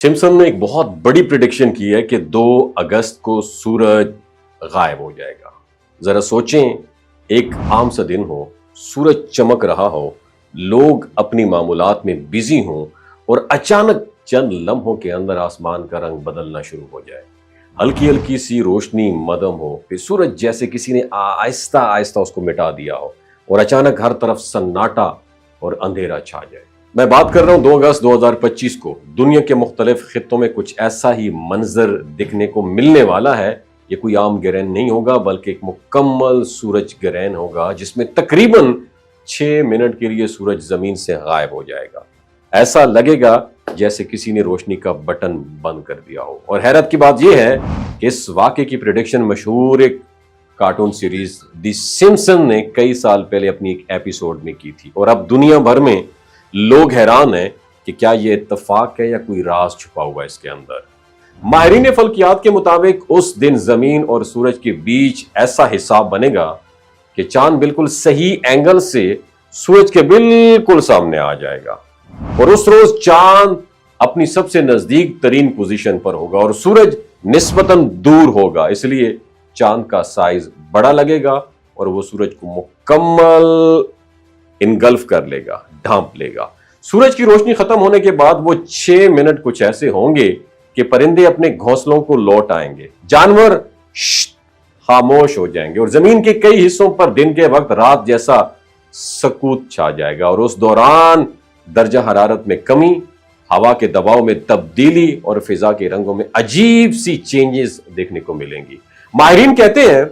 Simpson ने एक बहुत बड़ी प्रिडिक्शन की है कि 2 अगस्त को सूरज गायब हो जाएगा। जरा सोचें, एक आम सा दिन हो, सूरज चमक रहा हो, लोग अपनी मामूलात में बिजी हों और अचानक चंद लम्हों के अंदर आसमान का रंग बदलना शुरू हो जाए। हल्की हल्की सी रोशनी मदम हो, फिर सूरज जैसे किसी ने आहिस्ता आहिस्ता उसको मिटा दिया हो और अचानक हर तरफ सन्नाटा और अंधेरा छा जाए। मैं बात कर रहा हूं 2 अगस्त 2025 को। दुनिया के मुख्तलिफ खित्तों में कुछ ऐसा ही मंजर दिखने को मिलने वाला है। ये कोई आम गिरहन नहीं होगा, बल्कि एक मुकम्मल सूरज गिरहन होगा, जिसमें तकरीबन 6 मिनट के लिए सूरज जमीन से गायब हो जाएगा। ऐसा लगेगा जैसे किसी ने रोशनी का बटन बंद कर दिया हो। और हैरत की बात यह है कि इस वाक़े की प्रेडिक्शन मशहूर एक कार्टून सीरीज द सिम्पसन ने कई साल पहले अपनी एक एपिसोड में की थी। और अब दुनिया भर में लोग हैरान हैं कि क्या ये इत्तफाक है या कोई राज छुपा हुआ है इसके अंदर। माहिरीन फल्कियात के मुताबिक उस दिन जमीन और सूरज के बीच ऐसा हिसाब बनेगा कि चांद बिल्कुल सही एंगल से सूरज के बिल्कुल सामने आ जाएगा और उस रोज चांद अपनी सबसे नजदीक तरीन पोजीशन पर होगा और सूरज निस्बतन दूर होगा। इसलिए चांद का साइज बड़ा लगेगा और वो सूरज को मुकम्मल इनगल्फ कर लेगा, ढांप लेगा। सूरज की रोशनी खत्म होने के बाद वो 6 मिनट कुछ ऐसे होंगे कि परिंदे अपने घोंसलों को लौट आएंगे, जानवर खामोश हो जाएंगे और जमीन के कई हिस्सों पर दिन के वक्त रात जैसा सकूत छा जाएगा। और उस दौरान दर्जा हरारत में कमी, हवा के दबाव में तब्दीली और फिजा के रंगों में अजीब सी चेंजेस देखने को मिलेंगी। माहिरीन कहते हैं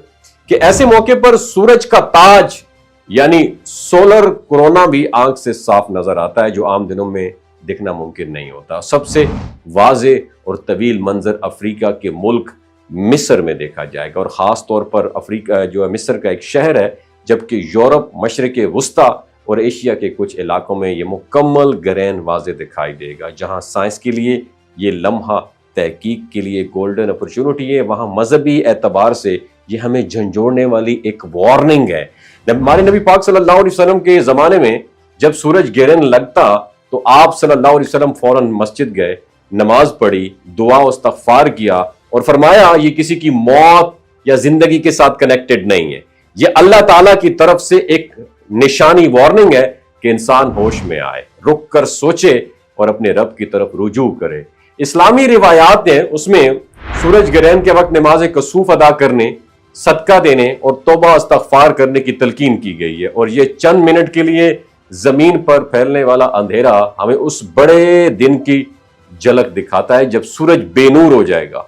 कि ऐसे मौके पर सूरज का ताज यानी सोलर कोरोना भी आंख से साफ नजर आता है, जो आम दिनों में दिखना मुमकिन नहीं होता। सबसे वाजे और तवील मंजर अफ्रीका के मुल्क मिस्र में देखा जाएगा और खास तौर पर अफ्रीका जो है मिस्र का एक शहर है, जबकि यूरोप, मशरिक़ वुस्ता और एशिया के कुछ इलाकों में ये मुकम्मल गिरहन वाजे दिखाई देगा। जहां साइंस के लिए ये लम्हा तहकीक के लिए गोल्डन अपॉर्चुनिटी है, वहां मजहबी एतबार से ये हमें झंझोड़ने वाली एक वार्निंग है। हमारे नबी पाक सल्लल्लाहु अलैहि वसल्लम के जमाने में जब सूरज गिरहन लगता तो आप सल्लल्लाहु अलैहि वसल्लम फौरन मस्जिद गए, नमाज पढ़ी, दुआ और इस्तग़फ़ार किया और फरमाया ये किसी की मौत या जिंदगी के साथ कनेक्टेड नहीं है, ये अल्लाह ताला की तरफ से एक निशानी, वार्निंग है कि इंसान होश में आए, रुक कर सोचे और अपने रब की तरफ रुजू करे। इस्लामी रिवायात है उसमें सूरज ग्रहण के वक्त नमाज कसूफ अदा करने, सदका देने और तौबा इस्तग़फ़ार करने की तलकीन की गई है। और ये चंद मिनट के लिए जमीन पर फैलने वाला अंधेरा हमें उस बड़े दिन की झलक दिखाता है जब सूरज बेनूर हो जाएगा,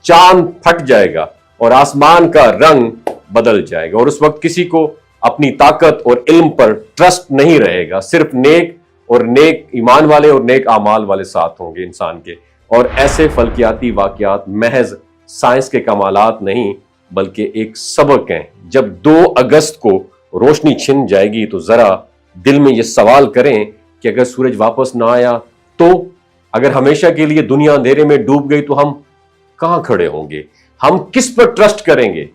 चांद फट जाएगा और आसमान का रंग बदल जाएगा। और उस वक्त किसी को अपनी ताकत और इल्म पर ट्रस्ट नहीं रहेगा, सिर्फ नेक ईमान वाले और नेक आमाल वाले साथ होंगे इंसान के। और ऐसे फल्कियाती वाकयात महज साइंस के कमालात नहीं बल्कि एक सबक हैं। जब 2 अगस्त को रोशनी छिन जाएगी तो जरा दिल में ये सवाल करें कि अगर सूरज वापस ना आया तो, अगर हमेशा के लिए दुनिया अंधेरे में डूब गई तो हम कहां खड़े होंगे? हम किस पर ट्रस्ट करेंगे?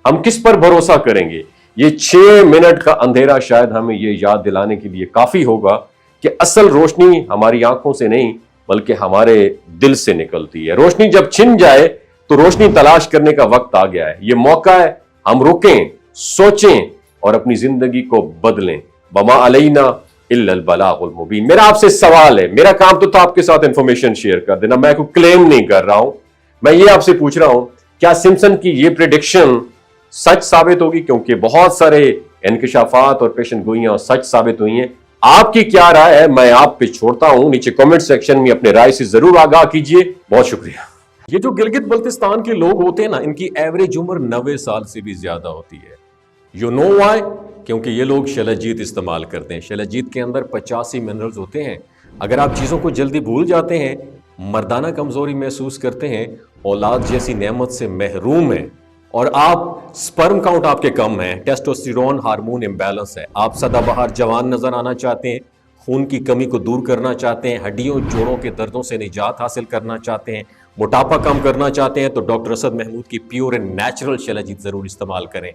हम किस पर भरोसा करेंगे? ये 6 मिनट का अंधेरा शायद हमें ये याद दिलाने के लिए काफी होगा कि असल रोशनी हमारी आंखों से नहीं बल्कि हमारे दिल से निकलती है। रोशनी जब छिन जाए तो रोशनी तलाश करने का वक्त आ गया है। ये मौका है हम रुकें, सोचें और अपनी जिंदगी को बदलें। वमा अलैना इल्लल बलागुल मुबीन। मेरा आपसे सवाल है, मेरा काम तो था आपके साथ इंफॉर्मेशन शेयर कर देना, मैं कोई क्लेम नहीं कर रहा हूं। मैं ये आपसे पूछ रहा हूं, क्या सिम्पसन की ये प्रेडिक्शन सच साबित होगी? क्योंकि बहुत सारे इंकशाफात और पेशन गोइयां सच साबित हुई हैं। आपकी क्या राय है मैं आप पे छोड़ता हूं, नीचे कमेंट सेक्शन में अपने राय से जरूर आगाह कीजिए। बहुत शुक्रिया। ये जो गिलगित बल्तिस्तान के लोग होते हैं ना, इनकी एवरेज उम्र 90 साल से भी ज्यादा होती है। You know why? क्योंकि ये लोग शलजीत इस्तेमाल करते हैं। शलजीत के अंदर 85 मिनरल्स होते हैं। अगर आप चीजों को जल्दी भूल जाते हैं, मर्दाना कमजोरी महसूस करते हैं, औलाद जैसी नेमत से महरूम है और आप स्पर्म काउंट आपके कम है, टेस्टोस्टेरोन हार्मोन इम्बैलेंस है, आप सदाबहार जवान नजर आना चाहते हैं, खून की कमी को दूर करना चाहते हैं, हड्डियों जोड़ों के दर्दों से निजात हासिल करना चाहते हैं, मोटापा कम करना चाहते हैं, तो डॉक्टर असद महमूद की प्योर एंड नेचुरल शलजीत जरूर इस्तेमाल करें।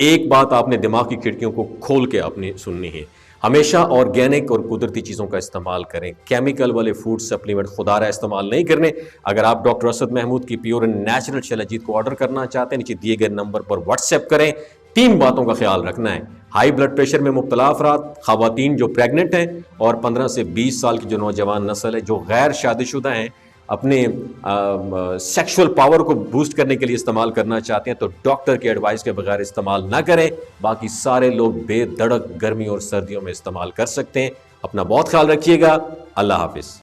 एक बात आपने दिमाग की खिड़कियों को खोल के अपनी सुननी है, ہمیشہ آرگینک اور قدرتی چیزوں کا استعمال کریں. کیمیکل والے فوڈ سپلیمنٹ خدا رہا استعمال نہیں کرنے. اگر آپ ڈاکٹر اسد محمود کی پیور اینڈ نیچرل شلجیت کو آرڈر کرنا چاہتے ہیں نیچے دیے گئے نمبر پر واٹس ایپ کریں. 3 باتوں کا خیال رکھنا ہے: ہائی بلڈ پریشر میں مبتلا افراد، خواتین جو پریگننٹ ہیں، اور 15 سے 20 سال کی جو نوجوان نسل ہے جو غیر شادی شدہ ہیں، اپنے سیکشول پاور کو بوسٹ کرنے کے لیے استعمال کرنا چاہتے ہیں تو ڈاکٹر کے ایڈوائس کے بغیر استعمال نہ کریں. باقی سارے لوگ بے دھڑک گرمی اور سردیوں میں استعمال کر سکتے ہیں. اپنا بہت خیال رکھیے گا. اللہ حافظ.